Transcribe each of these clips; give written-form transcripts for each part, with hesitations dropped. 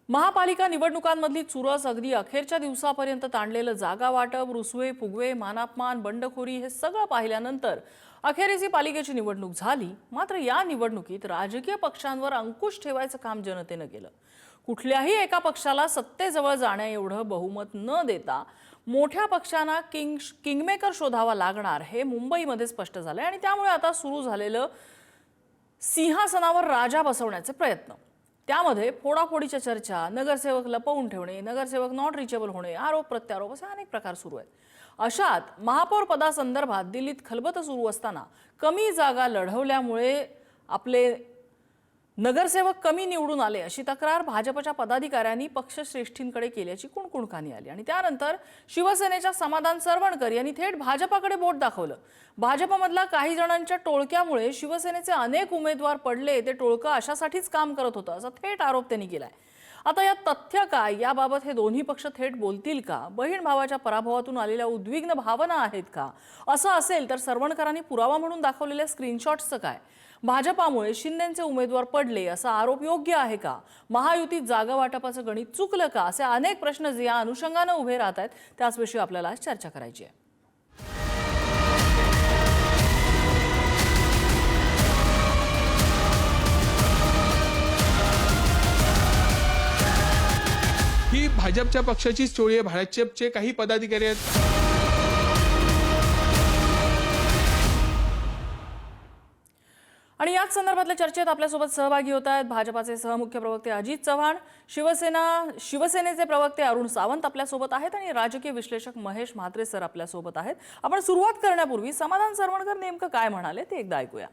महापालिका निवडणुकांमधली चुरस अगदी अखेरच्या दिवसापर्यंत ताणलेलं जागा वाटप, रुसवे फुगवे, मानापमान, बंडखोरी हे सगळं पाहिल्यानंतर अखेरीस ही पालिकेची निवडणूक झाली। मात्र या निवडणुकीत राजकीय पक्षांवर अंकुश ठेवायचं काम जनतेनं केलं। कुठल्याही एका पक्षाला सत्तेजवळ जाण्या एवढं बहुमत न देता मोठ्या पक्षांना किंगमेकर शोधावा लागणार हे मुंबईमध्ये स्पष्ट झालंय आणि त्यामुळे आता सुरू झालेलं सिंहासनावर राजा बसवण्याचे प्रयत्न, त्यामध्ये फोडाफोडीच्या चर्चा, नगरसेवक लपवून ठेवणे, नगरसेवक नॉट रिचेबल होणे, आरोप प्रत्यारोप असे अनेक प्रकार सुरू आहेत। अशात महापौर पदासंदर्भात दिल्लीत खलबत सुरू असताना कमी जागा लढवल्यामुळे आपले नगरसेवक कमी निवडून आले अशी तक्रार भाजपच्या पदाधिकाऱ्यांनी पक्षश्रेष्ठींकडे केल्याची कुणकुणकानी आली आणि त्यानंतर शिवसेनेच्या समाधान सरवणकर यांनी थेट भाजपाकडे बोट दाखवलं। भाजपमधला काही जणांच्या टोळक्यामुळे शिवसेनेचे अनेक उमेदवार पडले, ते टोळकं अशासाठीच काम करत होतं असा थेट आरोप त्यांनी केलाय। आता यात तथ्य काय, याबाबत हे दोन्ही पक्ष थेट बोलतील का? बहीण भावाच्या पराभवातून आलेल्या उद्विग्न भावना आहेत का? असं असेल तर सरवणकरांनी पुरावा म्हणून दाखवलेल्या स्क्रीनशॉट्सचं काय? भाजपामुळे शिंदेंचे उमेदवार पडले असा आरोप योग्य आहे का? महायुतीत जागा वाटपाचं गणित चुकलं का? असे अनेक प्रश्न जे या अनुषंगाने उभे राहत आहेत त्याचविषयी आपल्याला आज चर्चा करायची आहे। ही भाजपच्या पक्षाचीच चोरी आहे। भाजपचे काही पदाधिकारी आहेत आणि याच संदर्भातल्या चर्चेत आपल्यासोबत सहभागी होत आहेत भाजपाचे सहमुख्य प्रवक्ते अजित चव्हाण, शिवसेनेचे प्रवक्ते अरुण सावंत आपल्यासोबत आहेत आणि राजकीय विश्लेषक महेश म्हात्रे सर आपल्यासोबत आहेत। आपण सुरुवात करण्यापूर्वी समाधान सरवणकर नेमकं काय म्हणाले ते एकदा ऐकूया।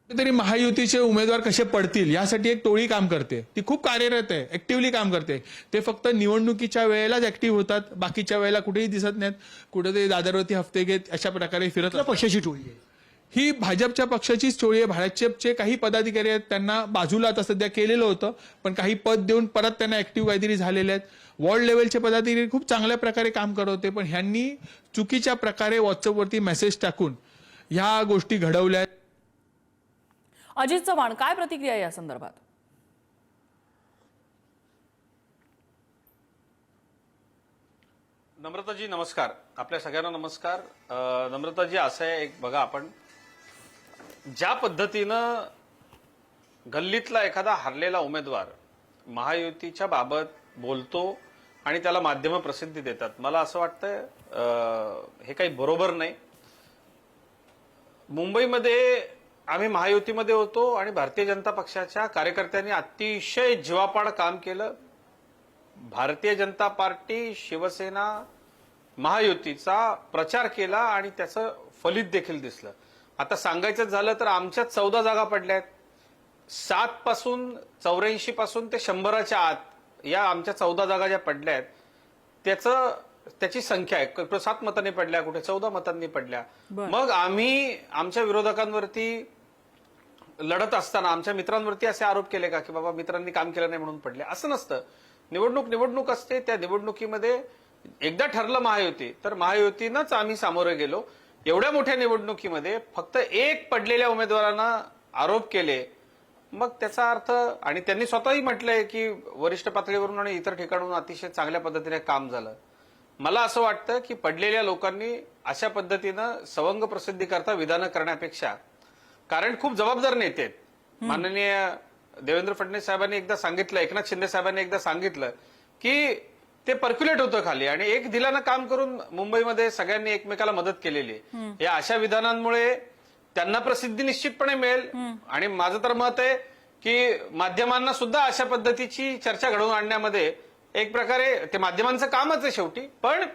तरी महायुतीचे उमेदवार कसे पडतील यासाठी एक टोळी काम करते, ती खूप कार्यरत आहे, ऍक्टिव्हली काम करते। ते फक्त निवडणुकीच्या वेळेलाच ऍक्टिव्ह होतात, बाकीच्या वेळेला कुठेही दिसत नाहीत, कुठेतरी दादरवरती हफ्ते घेत अशा प्रकारे फिरत पक्षाची टोळी आहे। ही भाजपच्या पक्षाचीच चोरी आहे। भाजपचे काही पदाधिकारी आहेत, त्यांना बाजूला आता सध्या केलेलं होतं, पण काही पद देऊन परत त्यांना ऍक्टिव्ह काहीतरी झालेले आहेत। वॉर्ड लेवलचे पदाधिकारी खूप चांगल्या प्रकारे काम करत होते, पण ह्यांनी चुकीच्या प्रकारे व्हॉट्सअपवरती मेसेज टाकून ह्या गोष्टी घडवल्या। अजित चव्हाण, काय प्रतिक्रिया या संदर्भात? नम्रताजी नमस्कार, आपल्या सगळ्यांना नमस्कार। नम्रताजी, असं आहे, एक बघा, आपण ज्या पद्धतीनं गल्लीतला एखादा हरलेला उमेदवार महायुतीच्या बाबत बोलतो आणि त्याला माध्यम प्रसिद्धी देतात, मला असं वाटतं हे काही बरोबर नाही। मुंबईमध्ये आम्ही महायुतीमध्ये होतो आणि भारतीय जनता पक्षाच्या कार्यकर्त्यांनी अतिशय जीवापाड काम केलं। भारतीय जनता पार्टी, शिवसेना, महायुतीचा प्रचार केला आणि त्याचं फलित देखील दिसलं। आता सांगायचं झालं तर आमच्या 14 जागा पडल्यात। 7 पासून 84 पासून ते 100च्या आत या आमच्या 14 जागा ज्या पडल्यात त्याची संख्या आहे। कुठे 7 मतांनी पडल्या, कुठे 14 मतांनी पडल्या। मग आम्ही आमच्या विरोधकांवरती लढत असताना आमच्या मित्रांवरती असे आरोप केले का की बाबा मित्रांनी काम केलं नाही म्हणून पडले? असं नसतं। निवडणूक असते, त्या निवडणुकीमध्ये एकदा ठरलं महायुती तर महायुतीनंच आम्ही सामोरे गेलो। एवढ्या मोठ्या निवडणुकीमध्ये फक्त एक पडलेल्या उमेदवारांना आरोप केले, मग त्याचा अर्थ, आणि त्यांनी स्वतःही म्हटलंय की वरिष्ठ पातळीवरून आणि इतर ठिकाणून अतिशय चांगल्या पद्धतीने काम झालं। मला असं वाटतं की पडलेल्या लोकांनी अशा पद्धतीनं सवंग प्रसिद्धी करता विधानं करण्यापेक्षा, कारण खूप जबाबदार नेते आहेत, माननीय देवेंद्र फडणवीस साहेबांनी एकदा सांगितलं, एकनाथ शिंदे साहेबांनी एकदा सांगितलं की ते पर्क्युलेट होतं खाली आणि एक दिलानं काम करून मुंबईमध्ये सगळ्यांनी एकमेकाला मदत केलेली आहे। या अशा विधानांमुळे त्यांना प्रसिद्धी निश्चितपणे मिळेल आणि माझं तर मत आहे की माध्यमांना सुद्धा अशा पद्धतीची चर्चा घडवून आणण्यामध्ये एक प्रकारे ते माध्यमांचं कामच आहे शेवटी, पण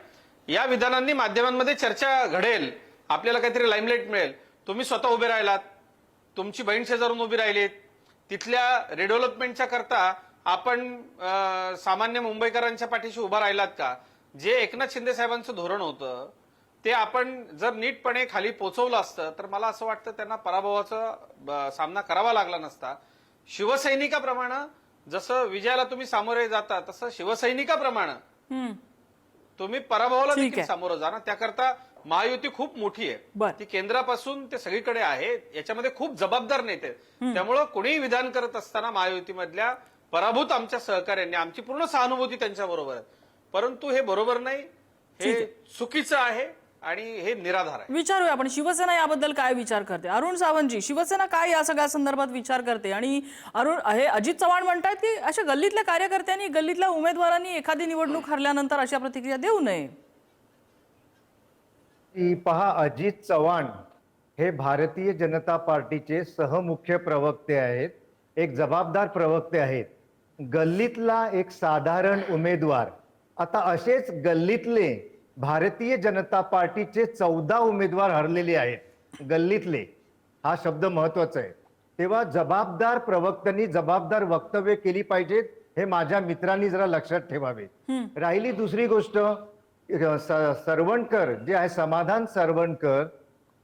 या विधानांनी माध्यमांमध्ये चर्चा घडेल, आपल्याला काहीतरी लाईमलाईट मिळेल। तुम्ही स्वतः उभे राहिलात, तुमची बहीण शेजारून उभी राहिलीत, तिथल्या रिडेव्हलपमेंटच्या करता आपण सामान्य मुंबईकरांच्या पाठीशी उभा राहिलात का? जे एकनाथ शिंदे साहेबांचं धोरण होतं ते आपण जर नीटपणे खाली पोहोचवलं असतं तर मला असं वाटतं त्यांना पराभवाचा सामना करावा लागला नसता। शिवसैनिकाप्रमाणे जसं विजयाला तुम्ही सामोरे जाता तसं शिवसैनिकाप्रमाणे तुम्ही पराभवाला देखील सामोरं जा ना। त्याकरता महायुती खूप मोठी आहे, ती केंद्रापासून ते सगळीकडे आहे, याच्यामध्ये खूप जबाबदार नेते, त्यामुळे कोणीही विधान करत असताना महायुतीमधल्या पराभूत आमच्या सहकार्यांनी, आमची पूर्ण सहानुभूती त्यांच्याबरोबर आहे, परंतु हे बरोबर नाही, हे चुकीचं आहे आणि हे निराधार आहे. विचारूया आपण शिवसेना याबद्दल काय विचार करते. अरुण सावंतजी, शिवसेना काय या सगळ्या संदर्भात विचार करते? आणि अरुण, हे अजित चव्हाण म्हणतात की अशा गल्लीतल्या कार्यकर्त्यांनी, गल्लीतल्या उमेदवारांनी एखादी निवडणूक हरल्यानंतर अशा प्रतिक्रिया देऊ नये. पहा, अजित चव्हाण हे भारतीय जनता पार्टीचे सहमुख्य प्रवक्ते आहेत, एक जबाबदार प्रवक्ते आहेत. गल्लीतला एक साधारण उमेदवार, आता असेच गल्लीतले भारतीय जनता पार्टीचे 14 उमेदवार हरलेले आहेत गल्लीतले. हा शब्द महत्वाचा आहे. तेव्हा जबाबदार प्रवक्त्यांनी जबाबदार वक्तव्य केली पाहिजेत, हे माझ्या मित्रांनी जरा लक्षात ठेवावे. राहिली दुसरी गोष्ट, सरवणकर जे आहे, समाधान सरवणकर,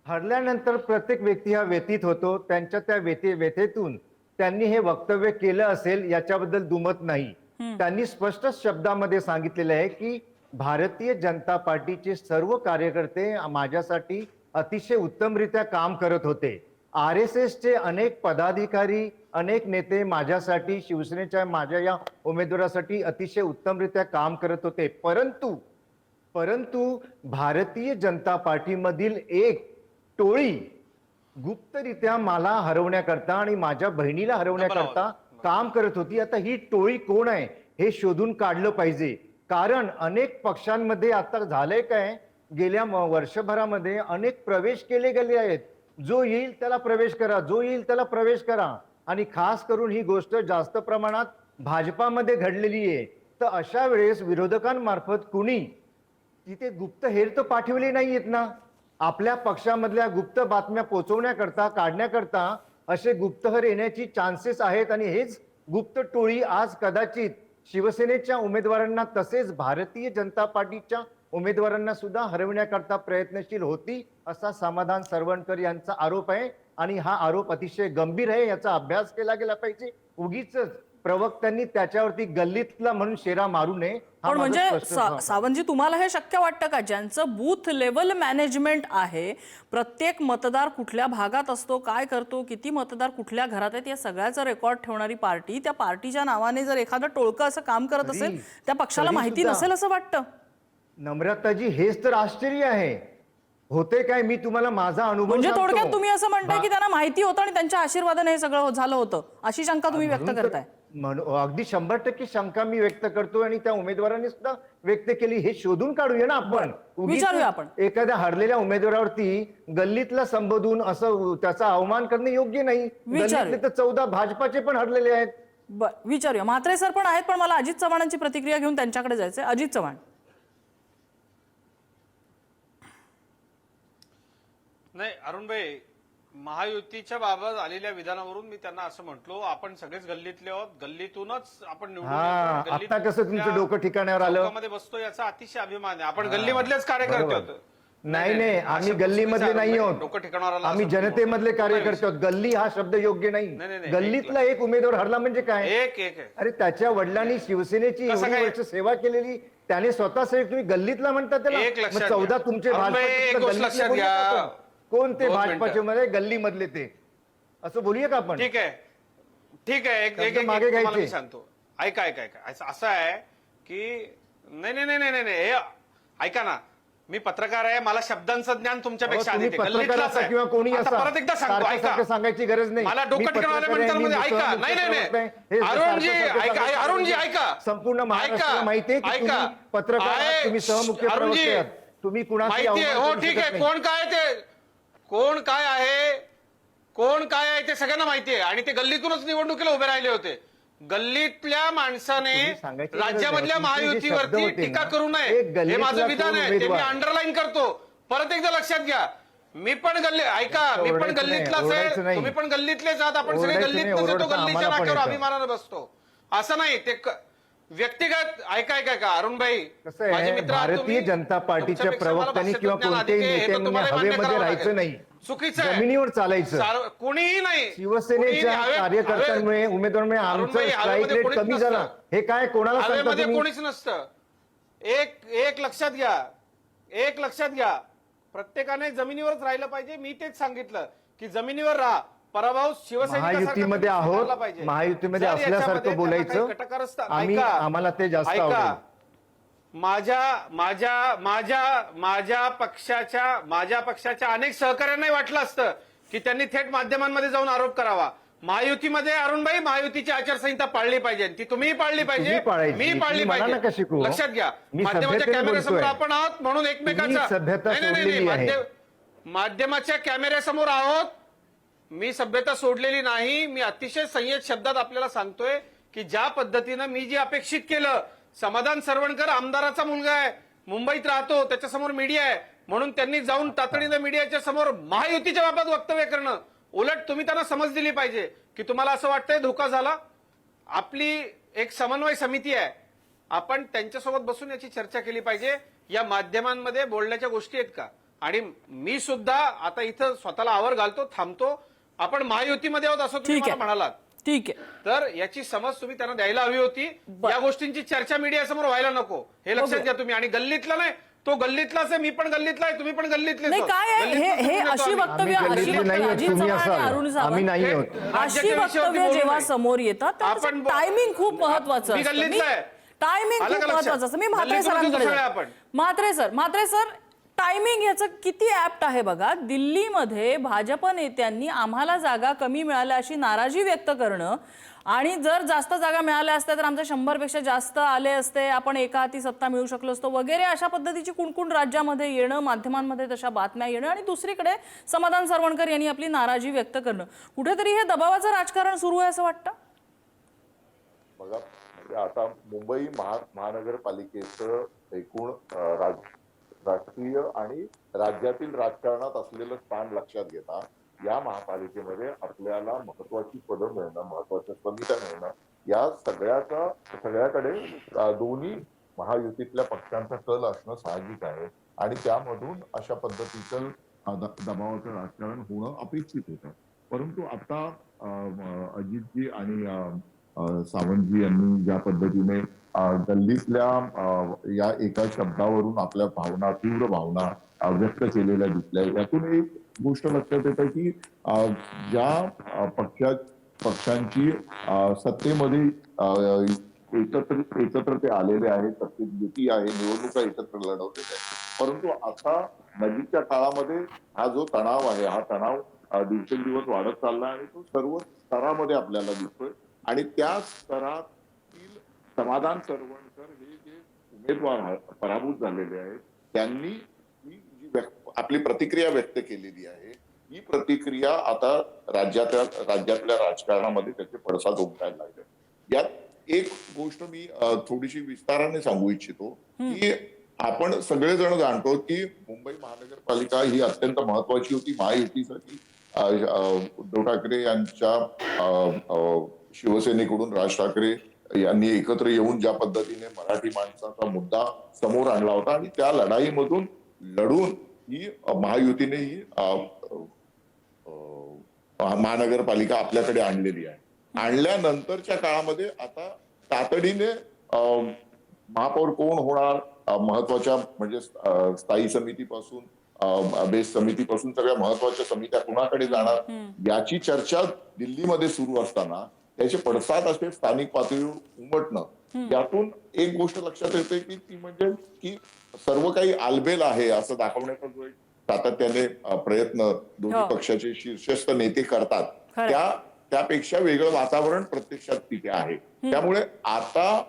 हरल्यानंतर प्रत्येक व्यक्ती हा व्यथित होतो. त्यांच्या त्या व्यथेतून त्यांनी हे वक्तव्य केलं असेल याच्याबद्दल दुमत नाही. त्यांनी स्पष्ट शब्दामध्ये सांगितलेलं आहे की भारतीय जनता पार्टीचे सर्व कार्यकर्ते माझ्यासाठी अतिशय उत्तमरित्या काम करत होते. RSSचे अनेक पदाधिकारी, अनेक नेते माझ्यासाठी, शिवसेनेच्या माझ्या या उमेदवारासाठी अतिशय उत्तमरित्या काम करत होते. परंतु भारतीय जनता पार्टीमधील एक टोळी गुप्तरित्या मला हरवण्याकरता आणि माझ्या बहिणीला हरवण्याकरता काम करत होती. आता ही टोळी कोण आहे हे शोधून काढलं पाहिजे. कारण अनेक पक्षांमध्ये आता झालंय काय, गेल्या वर्षभरामध्ये अनेक प्रवेश केले गेले आहेत. जो येईल त्याला प्रवेश करा, जो येईल त्याला प्रवेश करा. आणि खास करून ही गोष्ट जास्त प्रमाणात भाजपामध्ये घडलेली आहे. तर अशा वेळेस विरोधकांमार्फत कुणी तिथे गुप्तहेर तर पाठवले नाहीयेत ना. आपल्या पक्षामधल्या गुप्त बातम्या पोहोचवण्याकरता, काढण्याकरता असे गुप्तहेर येण्याची चान्सेस आहेत. आणि हेच गुप्त टोळी आज कदाचित शिवसेनेच्या उमेदवारांना तसेच भारतीय जनता पार्टीच्या उमेदवारांना सुद्धा हरवण्याकरता प्रयत्नशील होती, असा समाधान सरवणकर यांचा आरोप आहे. आणि हा आरोप अतिशय गंभीर आहे, याचा अभ्यास केला गेला पाहिजे. उगीच प्रवक्त्यांनी त्याच्यावरती गल्लीतला म्हणून शेरा मारू नये. पण म्हणजे सावंतजी, तुम्हाला हे शक्य वाटतं का, ज्यांचं बूथ लेवल मॅनेजमेंट आहे, प्रत्येक मतदार कुठल्या भागात असतो, काय करतो, किती मतदार कुठल्या घरात आहेत, या सगळ्याचं रेकॉर्ड ठेवणारी पार्टी, त्या पार्टीच्या नावाने जर एखादं टोळकं असं काम करत असेल, त्या पक्षाला माहिती नसेल असं वाटतं? नम्रताजी, हेच तर आश्चर्य आहे. होते काय, मी तुम्हाला माझा अनुभव म्हणजे थोडक्यात तुम्ही असं म्हणताय की त्यांना माहिती होतं आणि त्यांच्या आशीर्वादाने हे सगळं झालं होतं, अशी शंका तुम्ही व्यक्त करताय? अगदी 100% शंका मी व्यक्त करतो आणि त्या उमेदवारांनी सुद्धा व्यक्त केली. हे शोधून काढूया ना आपण. विचारूया आपण. एखाद्या हरलेल्या उमेदवारावरती गल्लीतला संबोधून असं त्याचा अवमान करणे योग्य नाही. गल्लीतले तर 14 भाजपाचे पण हरलेले आहेत. विचारूया. म्हात्रे सर पण आहेत, पण मला अजित चव्हाणांची प्रतिक्रिया घेऊन त्यांच्याकडे जायचंय. अजित चव्हाण. नाही अरुणभाई, महायुतीच्या बाबत आलेल्या विधानावरून मी त्यांना असं म्हटलो, आपण सगळेच गल्लीतले आहोत, गल्लीतूनच आपण निवडून येतो. आता कसं तुमचं डोकं ठिकाणावर आलं? मध्ये बसतो याचा अतिशय अभिमान आहे. आपण गल्लीमधलेच कार्यकर्ते होतो. नाही, आम्ही गल्लीमधले नाही आहोत, डोकं ठिकाणावर आलं, आम्ही जनतेमधले कार्यकर्ते आहोत. गल्ली हा शब्द योग्य नाही. गल्लीतला एक उमेदवार हरला म्हणजे काय? एक अरे त्याच्या वडिलांनी शिवसेनेची एवढी वर्ष सेवा केलेली, त्याने स्वतः तुम्ही गल्लीतला म्हणता त्याला? 14 तुमचे भाजपा कोण ते भाजपाचे मध्ये गल्लीमधले ते असं बोलूया का आपण? ठीक आहे, एक मागे घ्यायचे. सांगतो, ऐका असं आहे की नाही, हे ऐका ना, मी पत्रकार आहे, मला शब्दांचं ज्ञान तुमच्यापेक्षा तुम्ही पत्रकार असा किंवा कोणी असा परत एकदा सांगतो, ऐका, सांगायची गरज नाही. मला डोकं ठिकाणावर ऐका. नाही अरुणजी ऐका, संपूर्ण महाराष्ट्राला माहिती आहे की तुम्ही पत्रकार आहात, तुम्ही सहमुख्य प्रवक्ते आहात. तुम्ही कुणाची हो ठीक आहे, कोण काय आहे ते सगळ्यांना माहिती आहे. आणि ते गल्लीतूनच निवडणुकीला उभे राहिले होते. गल्लीतल्या माणसाने राज्यामधल्या महायुतीवरती टीका करू नये, हे माझं विधान आहे, ते मी अंडरलाईन करतो. परत एकदा लक्षात घ्या, मी पण गल्लीतलाच आहे, तुम्ही पण गल्लीतलेच आहात, आपण सगळे गल्लीतच येतो, गल्लीच्या नाक्यावर अभिमानाने बसतो. असं नाही, ते व्यक्तिगत ऐका अरुणभाई, माझे मित्र, भारतीय जनता पार्टीच्या प्रवक्त्यांनी किंवा कोणत्याही नेत्यांनी हवेमध्ये राहायचं नाही, चुकीचं आहे, जमिनीवर चालायचं. कोणीही नाही. शिवसेनेच्या कार्यकर्त्यांमुळे, उमेदवारांमुळे आमचं स्ट्राईक रेट कमी झाला. हे काय कोणाला सांगता तुम्ही? कोणीच नसतं. एक लक्षात घ्या, प्रत्येकाने जमिनीवरच राहिलं पाहिजे. मी तेच सांगितलं की जमिनीवर राहा, पराभव शिवसैनिकासारखा महायुतीमध्ये तुम्ही आहोत, स्वीकारला पाहिजे. महायुतीमध्ये जर असल्यासारखं याच्यामध्ये त्यांना बोलायचं काही कटकार असतात, आम्ही ऐका, आम्हाला ते जास्त ऐका. आवडेल. माझ्या पक्षाच्या अनेक सहकाऱ्यांनाही वाटलं असतं की त्यांनी थेट माध्यमांमध्ये जाऊन आरोप करावा. महायुतीमध्ये अरुणभाई महायुतीची आचारसंहिता पाळली पाहिजे, ती तुम्हीही पाळली पाहिजे, तुम्ही पाळायची. मी पाळली तुम्ही मला पाहिजे. नका शिकवू. लक्षात घ्या, मी माध्यमाच्या सभ्यतेने कॅमेऱ्यासमोर बोलतोय. आपण आहोत म्हणून एकमेकांचा तुम्ही सभ्यता सोडलेली आहे. माध्यमाच्या कॅमेऱ्यासमोर आहोत, मी सभ्यता सोडलेली नाही. मी अतिशय संयत शब्दात आपल्याला सांगतोय की ज्या पद्धतीनं मी जे अपेक्षित केलं, समाधान सरवणकर आमदाराचा मुलगा आहे, मुंबईत राहतो, त्याच्यासमोर मीडिया आहे म्हणून त्यांनी जाऊन तातडीनं मीडियाच्या समोर महायुतीच्या बाबत वक्तव्य करणं, उलट तुम्ही त्यांना समज दिली पाहिजे की तुम्हाला असं वाटतंय धोका झाला. आपली एक समन्वय समिती आहे, आपण त्यांच्यासोबत बसून याची चर्चा केली पाहिजे. या माध्यमांमध्ये बोलण्याच्या गोष्टी आहेत का? आणि मी सुद्धा आता इथं स्वतःला आवर घालतो, थांबतो. आपण महायुतीमध्ये आहोत असं तुम्ही ठीक मला आहे. म्हणालात, ठीक आहे. तर याची समज तुम्ही त्यांना द्यायला हवी होती. या गोष्टींची चर्चा मीडियासमोर व्हायला नको, हे लक्षात घ्या तुम्ही. आणि गल्लीतला नाही, तो गल्लीतलाच आहे, मी पण गल्लीतला आहे, तुम्ही पण गल्लीतलेच नाही आहोत. काय आहे, गल्लीतलाच हे येतो अशी आम्ही. वक्तव्य आम्ही अशी गल्लीतले नाही वक्तव्य आहोत, अजित तुम्ही चव्हाण आणि असाल. अरुण आम्ही सावंत नाही आहोत. अशी राज्याच्या विषयावरती वक्तव्य बोलू जेव्हा नये. समोर येतात आपण टायमिंग खूप महत्वाचं मी असतं. गल्लीतला आहे. टायमिंग आलं खूप का लक्षात? महत्वाचं असतं. मी म्हात्रे गल्लीतूनच सरांकडे उसळले जाते. आपण. म्हात्रे सर टायमिंग याचं किती ऍप्ट आहे बघा. दिल्लीमध्ये भाजप नेत्यांनी आम्हाला जागा कमी मिळाल्या अशी नाराजी व्यक्त करणं आणि जर जास्त जागा मिळाल्या असत्या तर आमच्या 100पेक्षा जास्त आले असते, आपण एका हाती सत्ता मिळू शकलो असतो वगैरे अशा पद्धतीची कुणकुण राज्यामध्ये येणं, माध्यमांमध्ये तशा बातम्या येणं आणि दुसरीकडे समाधान सरवणकर यांनी आपली नाराजी व्यक्त करणं, कुठेतरी हे दबावाचं राजकारण सुरू आहे असं वाटतं. बघा, म्हणजे आता मुंबई महानगरपालिकेचं एकूण राष्ट्रीय आणि राज्यातील राजकारणात असलेलं स्थान लक्षात घेता या महापालिकेमध्ये आपल्याला महत्वाची पदं मिळणं, महत्वाच्या समित्या मिळणं, या सगळ्याकडे दोन्ही महायुतीतल्या पक्षांचा कल असणं साहजिक आहे. आणि त्यामधून अशा पद्धतीचं दबावाचं राजकारण होणं अपेक्षित होतं. परंतु आता अजितजी आणि सावंतजी यांनी ज्या पद्धतीने गल्लीतल्या या एका शब्दावरून आपल्या भावना, तीव्र भावना व्यक्त केलेल्या दिसल्या, यातून एक गोष्ट लक्षात येते की ज्या पक्षांची सत्तेमध्ये एकत्र ते आलेले आहेत, सत्तेत युती आहे, निवडणुका एकत्र लढवलेल्या आहेत, परंतु आता नजीकच्या काळामध्ये हा जो तणाव आहे, हा तणाव दिवसेंदिवस वाढत चालला आणि तो सर्व स्तरामध्ये आपल्याला दिसतोय. आणि त्या स्तरातील समाधान सरवणकर हे जे उमेदवार पराभूत झालेले आहेत, त्यांनी ही जी आपली प्रतिक्रिया व्यक्त केलेली आहे, ही प्रतिक्रिया आता राज्यातल्या राजकारणामध्ये त्याचे पडसाद उमटायला लागले. यात एक गोष्ट मी थोडीशी विस्ताराने सांगू इच्छितो की आपण सगळेजण जाणतो की मुंबई महानगरपालिका ही अत्यंत महत्वाची होती महायुतीसाठी. उद्धव ठाकरे यांच्या शिवसेनेकडून राज ठाकरे यांनी एकत्र येऊन ज्या पद्धतीने मराठी माणसाचा मुद्दा समोर आणला होता आणि त्या लढाईमधून लढून ही महायुतीने ही महानगरपालिका आपल्याकडे आणलेली आहे. आणल्यानंतरच्या काळामध्ये आता तातडीने महापौर कोण होणार, महत्वाच्या म्हणजे स्थायी समितीपासून बेस समितीपासून सगळ्या महत्वाच्या समित्या कुणाकडे जाणार याची चर्चा दिल्लीमध्ये सुरू असताना त्याचे पडसाद असे स्थानिक पातळीवर उमटणं, यातून एक गोष्ट लक्षात येते की ती म्हणजे की सर्व काही आलबेल आहे असं दाखवण्याचा जो एक सातत्याने प्रयत्न दोन्ही पक्षाचे शीर्षस्थ नेते करतात, त्यापेक्षा वेगळं वातावरण प्रत्यक्षात तिथे आहे. त्यामुळे आता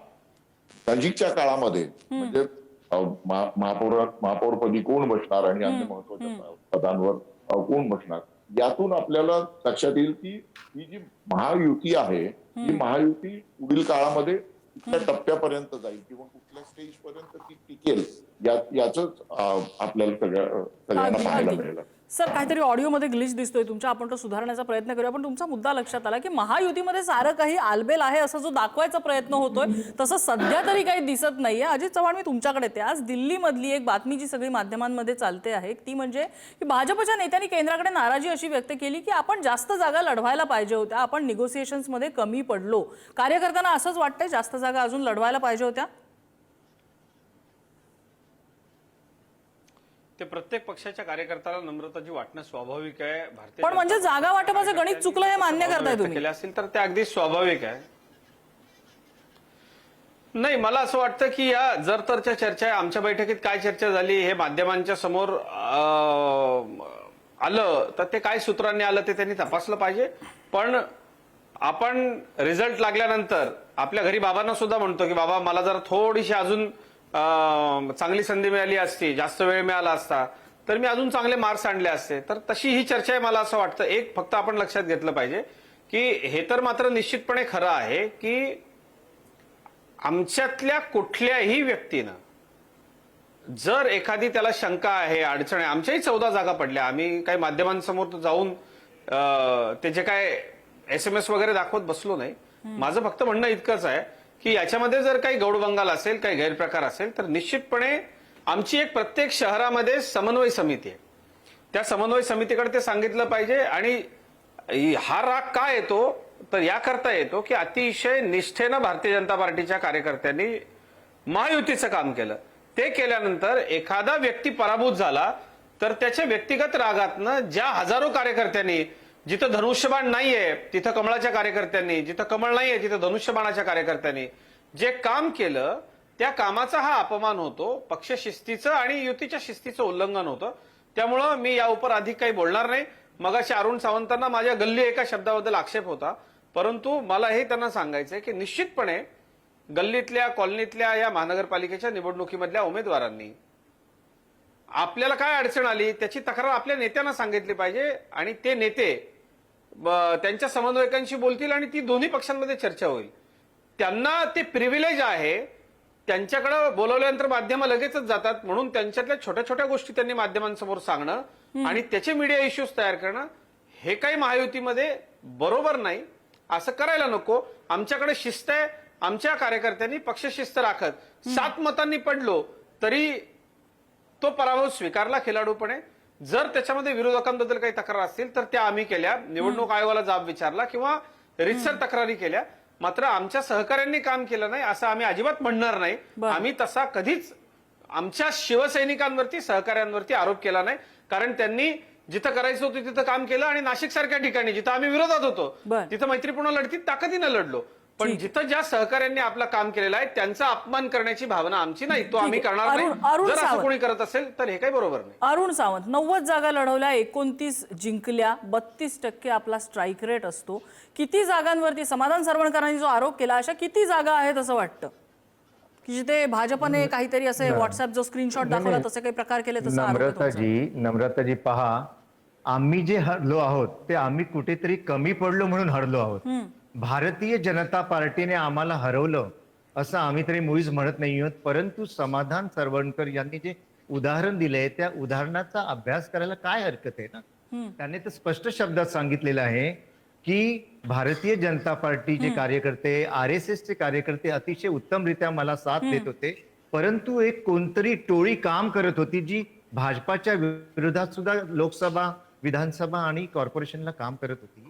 नजीकच्या काळामध्ये म्हणजे महापौरपदी कोण बसणार आणि अन्य महत्वाच्या पदांवर कोण बसणार, यातून आपल्याला लक्षात येईल की ही जी महायुती आहे ही महायुती पुढील काळामध्ये कुठल्या टप्प्यापर्यंत जाईल किंवा कुठल्या स्टेज पर्यंत ती टिकेल याच आपल्याला सगळ्यांना पाहायला मिळेल. सर काहीतरी ऑडिओमध्ये ग्लिच दिसतोय तुमच्या, आपण तो सुधारण्याचा प्रयत्न करूया. पण तुमचा मुद्दा लक्षात आला की महायुतीमध्ये सारं काही आलबेल आहे असं जो दाखवायचा प्रयत्न होतोय तसं सध्या तरी काही दिसत नाहीये. अजित चव्हाण, मी तुमच्याकडे ते आज दिल्लीमधली एक बातमी जी सगळी माध्यमांमध्ये चालते आहे ती म्हणजे की भाजपच्या नेत्यांनी केंद्राकडे नाराजी अशी व्यक्त केली की आपण जास्त जागा लढवायला पाहिजे होत्या, आपण निगोसिएशन्समध्ये कमी पडलो. कार्यकर्त्यांना असंच वाटतंय जास्त जागा अजून लढवायला पाहिजे होत्या? ते प्रत्येक पक्षाच्या कार्यकर्त्याला नम्रताची वाटणं स्वाभाविक आहे. भारतीय पण म्हणजे जनता जागा वाटपाचं गणित चुकलं हे मान्य भावना करताय व्यक्त तुम्ही? केल्या असतील तर ते अगदी स्वाभाविक आहे. नाही, मला असं वाटतं की या जर तरच्या चर्चा आहे. आमच्या बैठकीत काय चर्चा झाली हे माध्यमांच्या समोर आलं तर ते काय सूत्रांनी आलं ते त्यांनी तपासलं पाहिजे. पण आपण रिझल्ट लागल्यानंतर आपल्या घरी बाबांना सुद्धा म्हणतो की बाबा मला जर थोडीशी अजून चांगली संधी मिळाली असती, जास्त वेळ मिळाला असता तर मी अजून चांगले मार्क्स आणले असते. तर तशी ही चर्चा आहे. मला असं वाटतं एक फक्त आपण लक्षात घेतलं पाहिजे की हे तर मात्र निश्चितपणे खरं आहे की आमच्यातल्या कुठल्याही व्यक्तीनं जर एखादी त्याला शंका आहे, अडचण आहे, आमच्याही 14 जागा पडल्या, आम्ही काही माध्यमांसमोर जाऊन ते जे काय SMS वगैरे दाखवत बसलो नाही. माझं फक्त म्हणणं इतकंच आहे की याच्यामध्ये जर काही गौडबंगाल असेल, काही गैरप्रकार असेल तर निश्चितपणे आमची एक प्रत्येक शहरामध्ये समन्वय समिती आहे. त्या समन्वय समितीकडे ते सांगितलं पाहिजे. आणि हा राग का येतो तर याकरता येतो की अतिशय निष्ठेनं भारतीय जनता पार्टीच्या कार्यकर्त्यांनी महायुतीचं काम केलं. ते केल्यानंतर एखादा व्यक्ती पराभूत झाला तर त्याच्या व्यक्तिगत रागातनं ज्या हजारो कार्यकर्त्यांनी, जिथं धनुष्यबाण नाहीये तिथं कमळाच्या कार्यकर्त्यांनी, जिथं कमळ नाहीये तिथं धनुष्यबाणाच्या कार्यकर्त्यांनी जे काम केलं त्या कामाचा हा अपमान होतो, पक्षशिस्तीचं आणि युतीच्या शिस्तीचं उल्लंघन होतं. त्यामुळं मी या उपर अधिक काही बोलणार नाही. मगाशी अरुण सावंतांना माझ्या गल्ली एका शब्दाबद्दल आक्षेप होता, परंतु मला हे त्यांना सांगायचंय की निश्चितपणे गल्लीतल्या, कॉलनीतल्या या महानगरपालिकेच्या निवडणुकीमधल्या उमेदवारांनी आपल्याला काय अडचण आली त्याची तक्रार आपल्या नेत्यांना सांगितली पाहिजे आणि ते नेते त्यांच्या समन्वयकांशी बोलतील आणि ती दोन्ही पक्षांमध्ये चर्चा होईल. त्यांना ते प्रिव्हिलेज आहे, त्यांच्याकडे बोलवल्यानंतर माध्यमं लगेचच जातात, म्हणून त्यांच्यातल्या छोट्या छोट्या गोष्टी त्यांनी माध्यमांसमोर सांगणं आणि त्याचे मीडिया इश्यूज तयार करणं हे काही महायुतीमध्ये बरोबर नाही. असं करायला नको. आमच्याकडे शिस्त आहे. आमच्या कार्यकर्त्यांनी पक्षशिस्त राखत 7 मतांनी पडलो तरी तो पराभव स्वीकारला खेळाडूपणे. जर त्याच्यामध्ये विरोधकांबद्दल काही तक्रार असतील तर त्या आम्ही केल्या, निवडणूक आयोगाला जाब विचारला किंवा रितसर तक्रारी केल्या. मात्र आमच्या सहकाऱ्यांनी काम केलं नाही असं आम्ही अजिबात म्हणणार नाही. आम्ही तसा कधीच आमच्या शिवसैनिकांवरती, सहकाऱ्यांवरती आरोप केला नाही. कारण त्यांनी जिथं करायचं होतं तिथं काम केलं आणि नाशिक सारख्या ठिकाणी जिथं आम्ही विरोधात होतो तिथं मैत्रीपूर्ण लढतीत ताकदीनं लढलो. पण जिथं ज्या सहकाऱ्यांनी आपलं काम केलेलं आहे त्यांचा अपमान करण्याची भावना आमची नाही, तो आम्ही करणार नाही. जर असं कोणी करत असेल तर हे काही बरोबर नाही. अरुण सावंत, 90 जागा लढवल्या, 29 जिंकल्या, 32% आपला स्ट्राईक रेट असतो. किती जागांवरती समाधान सरवणकरांनी जो आरोप केला अशा किती जागा आहेत असं वाटतं की जिथे भाजपने काहीतरी असे व्हॉट्सअप जो स्क्रीनशॉट दाखवला तसे काही प्रकार केले तसं आरोप आहे तुमचा? नम्रताजी पहा, आम्ही जे हरलो आहोत ते आम्ही कुठेतरी कमी पडलो म्हणून हरलो आहोत. भारतीय जनता पार्टीने आम्हाला हरवलं असं आम्ही तरी मुळीच म्हणत नाही आहोत. परंतु समाधान सरवणकर यांनी जे उदाहरण दिलंय त्या उदाहरणाचा अभ्यास करायला काय हरकत आहे ना. त्यांनी तर स्पष्ट शब्दात सांगितलेलं आहे की भारतीय जनता पार्टीचे कार्यकर्ते, RSS चे कार्यकर्ते अतिशय उत्तमरित्या मला साथ देत होते, परंतु एक कोणतरी टोळी काम करत होती जी भाजपाच्या विरोधात सुद्धा लोकसभा, विधानसभा आणि कॉर्पोरेशनला काम करत होती.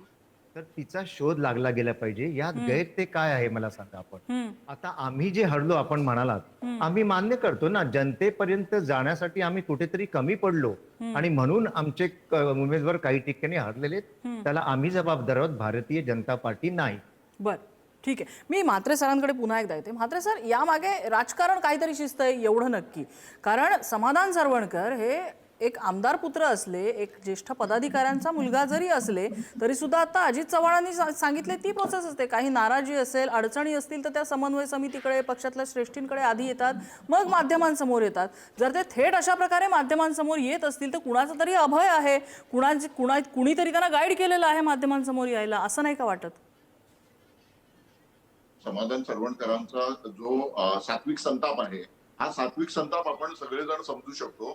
तर तिचा शोध लागला गेला पाहिजे. यात गैर ते काय आहे मला सांगा. आपण आता आम्ही जे हरलो आपण म्हणालात, आम्ही मान्य करतो ना, जनतेपर्यंत जाण्यासाठी आम्ही कुठेतरी कमी पडलो आणि म्हणून आमचे उमेदवार काही ठिकाणी हरलेले, त्याला आम्ही जबाबदार आहोत, भारतीय जनता पार्टी नाही. बर, ठीक आहे. मी म्हात्रे सरांकडे पुन्हा एकदा येते. म्हात्रे सर, यामागे राजकारण काहीतरी शिस्त आहे एवढं नक्की. कारण समाधान सरवणकर हे एक आमदार पुत्र असले, एक ज्येष्ठ पदाधिकाऱ्यांचा मुलगा जरी असले तरी सुद्धा आता अजित चव्हाणांनी सांगितले ती प्रोसेस असते. काही नाराजी असेल, अडचणी असतील तर त्या समन्वय समितीकडे, पक्षातल्या श्रेष्ठींकडे आधी येतात, मग माध्यमांसमोर येतात. जर ते थेट अशा प्रकारे माध्यमांसमोर येत असतील तर कुणाचं तरी अभय आहे, कुणीतरी त्यांना गाईड केलेलं आहे माध्यमांसमोर यायला, असं नाही का वाटत? समाधान सरवणकरांचा जो सात्विक संताप आहे, हा सात्विक संताप आपण सगळेजण समजू शकतो.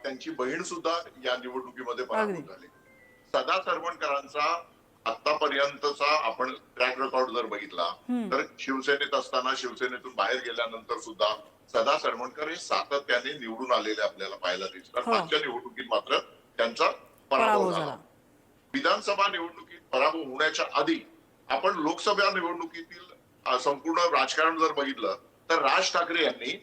त्यांची बहीण सुद्धा या निवडणुकीमध्ये पराभूत झाली. सदा सरवणकरांचा आतापर्यंतचा आपण ट्रॅक रेकॉर्ड जर बघितला तर शिवसेनेत असताना, शिवसेनेतून बाहेर गेल्यानंतर सुद्धा सदा सरवणकर हे सातत्याने निवडून आलेले आपल्याला पाहायला दिसतात. मागच्या निवडणुकीत मात्र त्यांचा पराभव झाला. विधानसभा निवडणुकीत पराभव होण्याच्या आधी आपण लोकसभा निवडणुकीतील संपूर्ण राजकारण जर बघितलं तर राज ठाकरे यांनी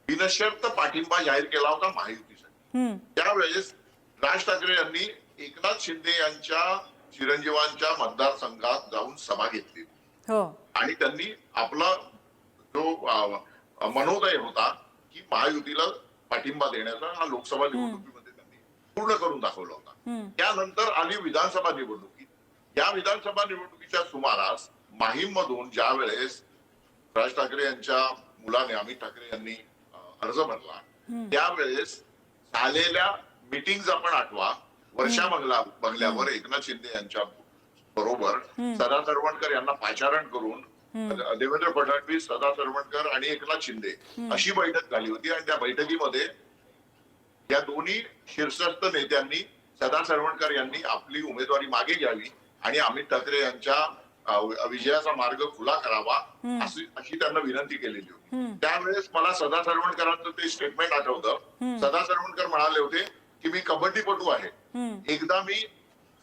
बिनशर्त पाठिंबा जाहीर केला होता महायुतीसाठी. त्यावेळेस राज ठाकरे यांनी एकनाथ शिंदे यांच्या चिरंजीवांच्या मतदारसंघात जाऊन सभा घेतली हो आणि त्यांनी आपला जो मनोदय होता की महायुतीला पाठिंबा देण्याचा हा लोकसभा निवडणुकीमध्ये त्यांनी पूर्ण करून दाखवला होता. त्यानंतर आली विधानसभा निवडणुकी. या विधानसभा निवडणुकीच्या सुमारास माहीम मधून ज्या वेळेस राज ठाकरे यांच्या मुलाने अमित ठाकरे यांनी अर्ज भरला त्यावेळेस झालेल्या मीटिंग आपण आठवा. वर्षा बंगल्यावर एकनाथ शिंदे यांच्या बरोबर सदा सरवणकर यांना पाचारण करून देवेंद्र फडणवीस, सदा सरवणकर आणि एकनाथ शिंदे अशी बैठक झाली होती आणि त्या बैठकीमध्ये या दोन्ही शीर्षस्थ नेत्यांनी सदा सरवणकर यांनी आपली उमेदवारी मागे घ्यावी आणि अमित ठाकरे यांच्या विजयाचा मार्ग खुला करावा अशी त्यांना विनंती केलेली होती. त्यावेळेस मला सदा सरवणकरांचं ते स्टेटमेंट आठवतं. सदा सरवणकर म्हणाले होते की मी कबड्डीपटू आहे, एकदा मी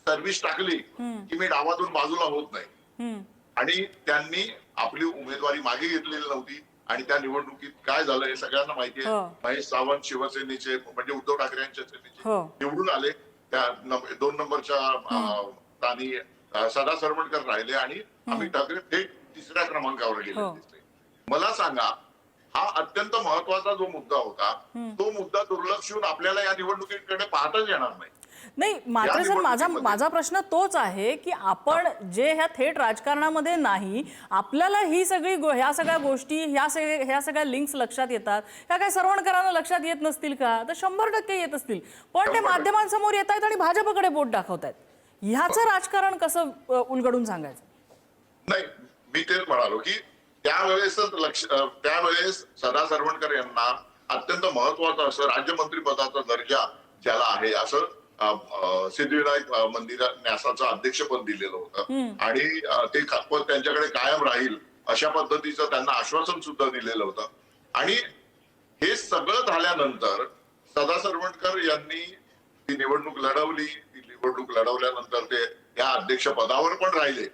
सर्व्हिस टाकली की मी डावातून बाजूला होत नाही. आणि त्यांनी आपली उमेदवारी मागे घेतलेली नव्हती आणि त्या निवडणुकीत काय झालं हे सगळ्यांना माहिती आहे. महेश सावंत शिवसेनेचे म्हणजे उद्धव ठाकरे यांच्या सेनेचे निवडून आले. त्या 2 नंबरच्या स्थानी सदा सरवणकर राहिले आणि अमित ठाकरे थेट 3ऱ्या क्रमांकावर गेले दिसले. मला सांगा, हा अत्यंत महत्वाचा जो मुद्दा होता तो मुद्दा दुर्लक्षून आपल्याला या निवडणुकीकडे पाहताच येणार नाही. नाही, मात्र सर माझा प्रश्न तोच आहे की आपण जे ह्या थेट राजकारणामध्ये नाही, आपल्याला ही सगळी ह्या सगळ्या गोष्टी ह्या सगळ्या लिंक्स लक्षात येतात. ह्या काय सरवणकरांना लक्षात येत नसतील का? तर 100% येत असतील. पण ते माध्यमांसमोर येत आहेत आणि भाजपकडे बोट दाखवतायत. ह्याचं राजकारण कसं उलगडून सांगायचं? नाही, मी तेच म्हणालो की त्यावेळेस सदा सरवणकर यांना अत्यंत महत्वाचं असं राज्यमंत्री पदाचा दर्जा ज्याला आहे असं सिद्धिविनायक मंदिर न्यासाचं अध्यक्षपद दिलेलं होतं आणि ते पद त्यांच्याकडे कायम राहील अशा पद्धतीचं त्यांना आश्वासन सुद्धा दिलेलं होतं. आणि हे सगळं झाल्यानंतर सदा सरवणकर यांनी ती निवडणूक लढवली. ती निवडणूक लढवल्यानंतर ते या अध्यक्षपदावर पण राहिले.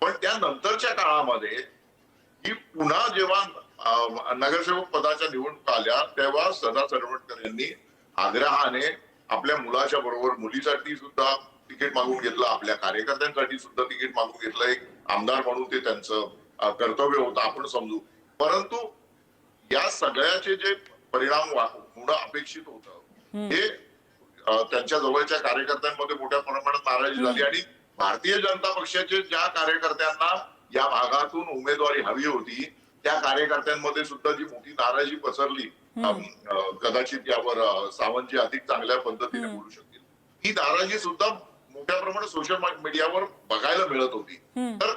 पण त्यानंतरच्या काळामध्ये ही पुन्हा जेव्हा नगरसेवक पदाच्या निवडणुका आल्या तेव्हा सदा सरवणकर यांनी आग्रहाने आपल्या मुलाच्या बरोबर मुलीसाठी सुद्धा तिकीट मागून घेतलं, आपल्या कार्यकर्त्यांसाठी सुद्धा तिकीट मागून घेतलं. एक आमदार म्हणून ते त्यांचं कर्तव्य होतं आपण समजू. परंतु या सगळ्याचे जे परिणाम होणं अपेक्षित होतं हे त्यांच्या जवळच्या कार्यकर्त्यांमध्ये मोठ्या प्रमाणात नाराजी झाली आणि भारतीय जनता पक्षाचे ज्या कार्यकर्त्यांना या भागातून उमेदवारी हवी होती त्या कार्यकर्त्यांमध्ये सुद्धा जी मोठी नाराजी पसरली, कदाचित यावर सावंतजी अधिक चांगल्या पद्धतीने बोलू शकतील, ही नाराजी सुद्धा मोठ्या प्रमाणात सोशल मीडियावर बघायला मिळत होती. तर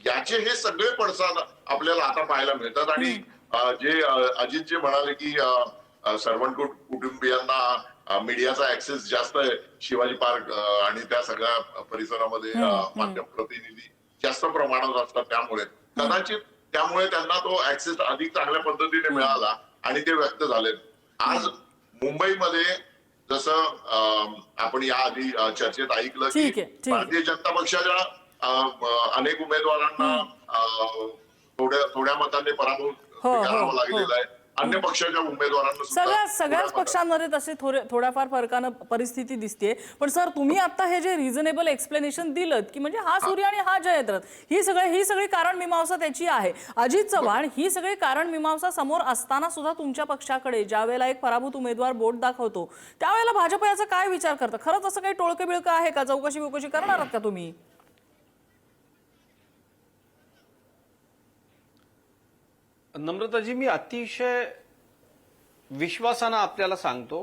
याचे हे सगळे पडसाद आपल्याला आता पाहायला मिळतात. आणि जे अजित जे म्हणाले की सरवणकोट कुटुंबियांना मीडियाचा ऍक्सेस जास्त आहे शिवाजी पार्क आणि त्या सगळ्या परिसरामध्ये माध्यम प्रतिनिधी जास्त प्रमाणात असतात, त्यामुळे कदाचित त्यामुळे त्यांना तो ऍक्सेस अधिक चांगल्या पद्धतीने मिळाला आणि ते व्यक्त झाले. आज मुंबईमध्ये जसं आपण याआधी चर्चेत ऐकलं की भारतीय जनता पक्षाच्या अनेक उमेदवारांना थोड्या मतांनी पराभव करावा लागलेला आहे. अन्य पक्षाच्या उमेदवारांना सगळ्याच पक्षांमध्ये तसे थोड्याफार फरकानं परिस्थिती दिसते. पण सर, तुम्ही आता हे जे रिझनेबल एक्सप्लेनेशन दिलं की म्हणजे हा सूर्य आणि हा जयद्रथ, ही सगळी कारण मीमांसा त्याची आहे. अजित चव्हाण, ही सगळी कारण मीमांसा समोर असताना सुद्धा तुमच्या पक्षाकडे ज्या वेळेला एक पराभूत उमेदवार बोट दाखवतो त्यावेळेला भाजप याचा काय विचार करतं? खरंच असं काही टोळकं बिळकं आहे का? चौकशी करणार आहात का तुम्ही? नम्रताजी, मी अतिशय विश्वासानं आपल्याला सांगतो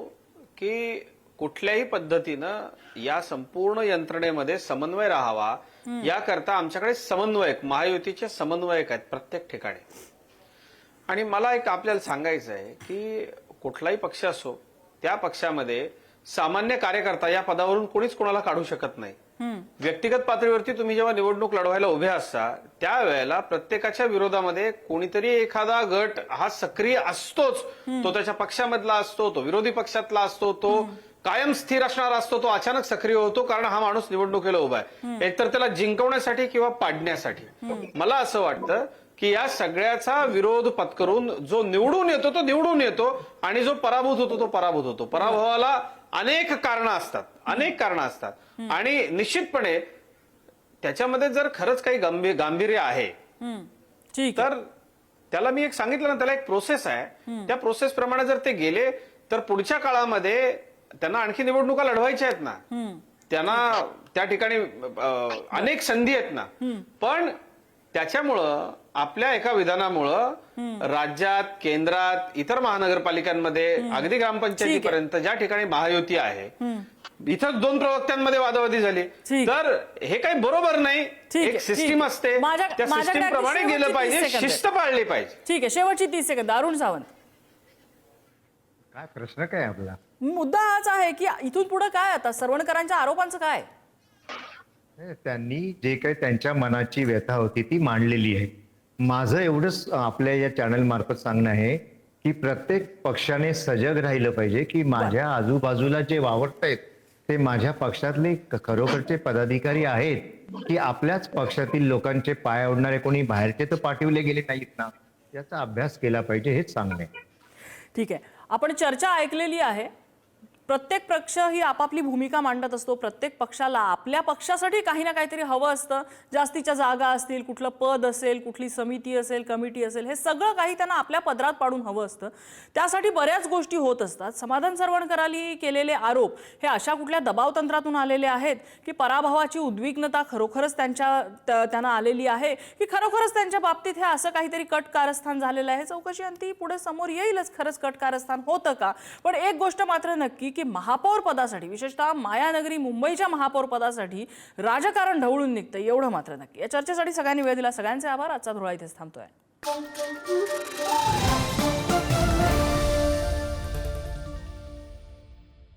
की कुठल्याही पद्धतीनं या संपूर्ण यंत्रणेमध्ये समन्वय राहावा याकरता आमच्याकडे समन्वयक, महायुतीचे समन्वयक आहेत प्रत्येक ठिकाणी. आणि मला एक आपल्याला सांगायचं आहे की कुठलाही पक्ष असो त्या पक्षामध्ये सामान्य कार्यकर्ता या पदावरून कोणीच कोणाला काढू शकत नाही. व्यक्तिगत पातळीवरती तुम्ही जेव्हा निवडणूक लढवायला उभे असता त्यावेळेला प्रत्येकाच्या विरोधामध्ये कोणीतरी एखादा गट हा सक्रिय असतोच. तो त्याच्या पक्षामधला असतो, तो विरोधी पक्षातला असतो, तो कायम स्थिर असणारा असतो, तो अचानक सक्रिय होतो कारण हा माणूस निवडणुकीला उभा आहे, एकतर त्याला जिंकवण्यासाठी किंवा पाडण्यासाठी. मला असं वाटतं की या सगळ्याचा विरोध पत्करून जो निवडून येतो तो निवडून येतो आणि जो पराभूत होतो तो पराभूत होतो. पराभवाला अनेक कारणं असतात आणि निश्चितपणे त्याच्यामध्ये जर खरंच काही गांभीर्य आहे ठीक आहे. तर त्याला मी एक सांगितलं ना, त्याला एक प्रोसेस आहे. त्या प्रोसेस प्रमाणे जर ते गेले तर पुढच्या काळामध्ये त्यांना आणखी निवडणुका लढवायच्या आहेत ना, त्यांना त्या ठिकाणी अनेक संधी आहेत ना. पण त्याच्यामुळं आपल्या एका विधानामुळं राज्यात, केंद्रात, इतर महानगरपालिकांमध्ये अगदी ग्रामपंचायतीपर्यंत ज्या ठिकाणी महायुती आहे इथं 2 प्रवक्त्यांमध्ये वादावादी झाली. ठीक. तर हे काही बरोबर नाही. ठीक एक आहे, सिस्टीम ठीक. असते, त्या माझ्याकडे सिस्टीम प्रमाणे शेवटची गेलं 30 पाहिजे, सेकंद आहे. शिस्त पाळली पाहिजे. ठीक आहे, शेवटची 30 सेकंद. अरुण सावंत, काय प्रश्न काय आपला? मुद्दा हाच आहे की इथून पुढे काय आता सरवणकरांच्या आरोपांचं काय? त्यांनी जे काही त्यांच्या मनाची व्यथा होती ती मांडलेली आहे. माझं एवढंच आपल्या या चॅनल मार्फत सांगणं आहे की प्रत्येक पक्षाने सजग राहिलं पाहिजे की माझ्या आजूबाजूला जे वावरतायत ते माझ्या पक्षातले खरोखरचे पदाधिकारी आहेत की आपल्याच पक्षातील लोकांचे पाय ओढणारे कोणी बाहेरचे तर पाठवले गेले नाहीत ना, याचा अभ्यास केला पाहिजे, हेच सांगणे. ठीक आहे, आपण चर्चा ऐकलेली आहे. प्रत्येक पक्ष ही आपापली भूमिका मांडत असतो. प्रत्येक पक्षाला आपल्या पक्षासाठी काही ना काहीतरी हवं असतं. जास्तीच्या जागा असतील, कुठलं पद असेल, कुठली समिती असेल, कमिटी असेल, हे सगळं काही त्यांना आपल्या पदरात पाडून हवं असतं. त्यासाठी बऱ्याच गोष्टी होत असतात. समाधान सरवणकरांनी केलेले आरोप हे अशा कुठल्या दबावतंत्रातून आलेले आहेत की पराभवाची उद्विग्नता खरोखरच त्यांना आलेली आहे की खरोखरच त्यांच्या बाबतीत हे असं काहीतरी कट कारस्थान झालेलं आहे? चौकशी अंती पुढे समोर येईलच खरंच कट कारस्थान होतं का. पण एक गोष्ट मात्र नक्की की महापौर पदासाठी, विशेषतः मायानगरी मुंबईच्या महापौर पदासाठी राजकारण ढवळून निघतं एवढं मात्र नक्की. या चर्चेसाठी सगळ्यांनी वेळ दिला. सगळ्यांचे आभार. आजचा धुळा इथेच थांबतोय.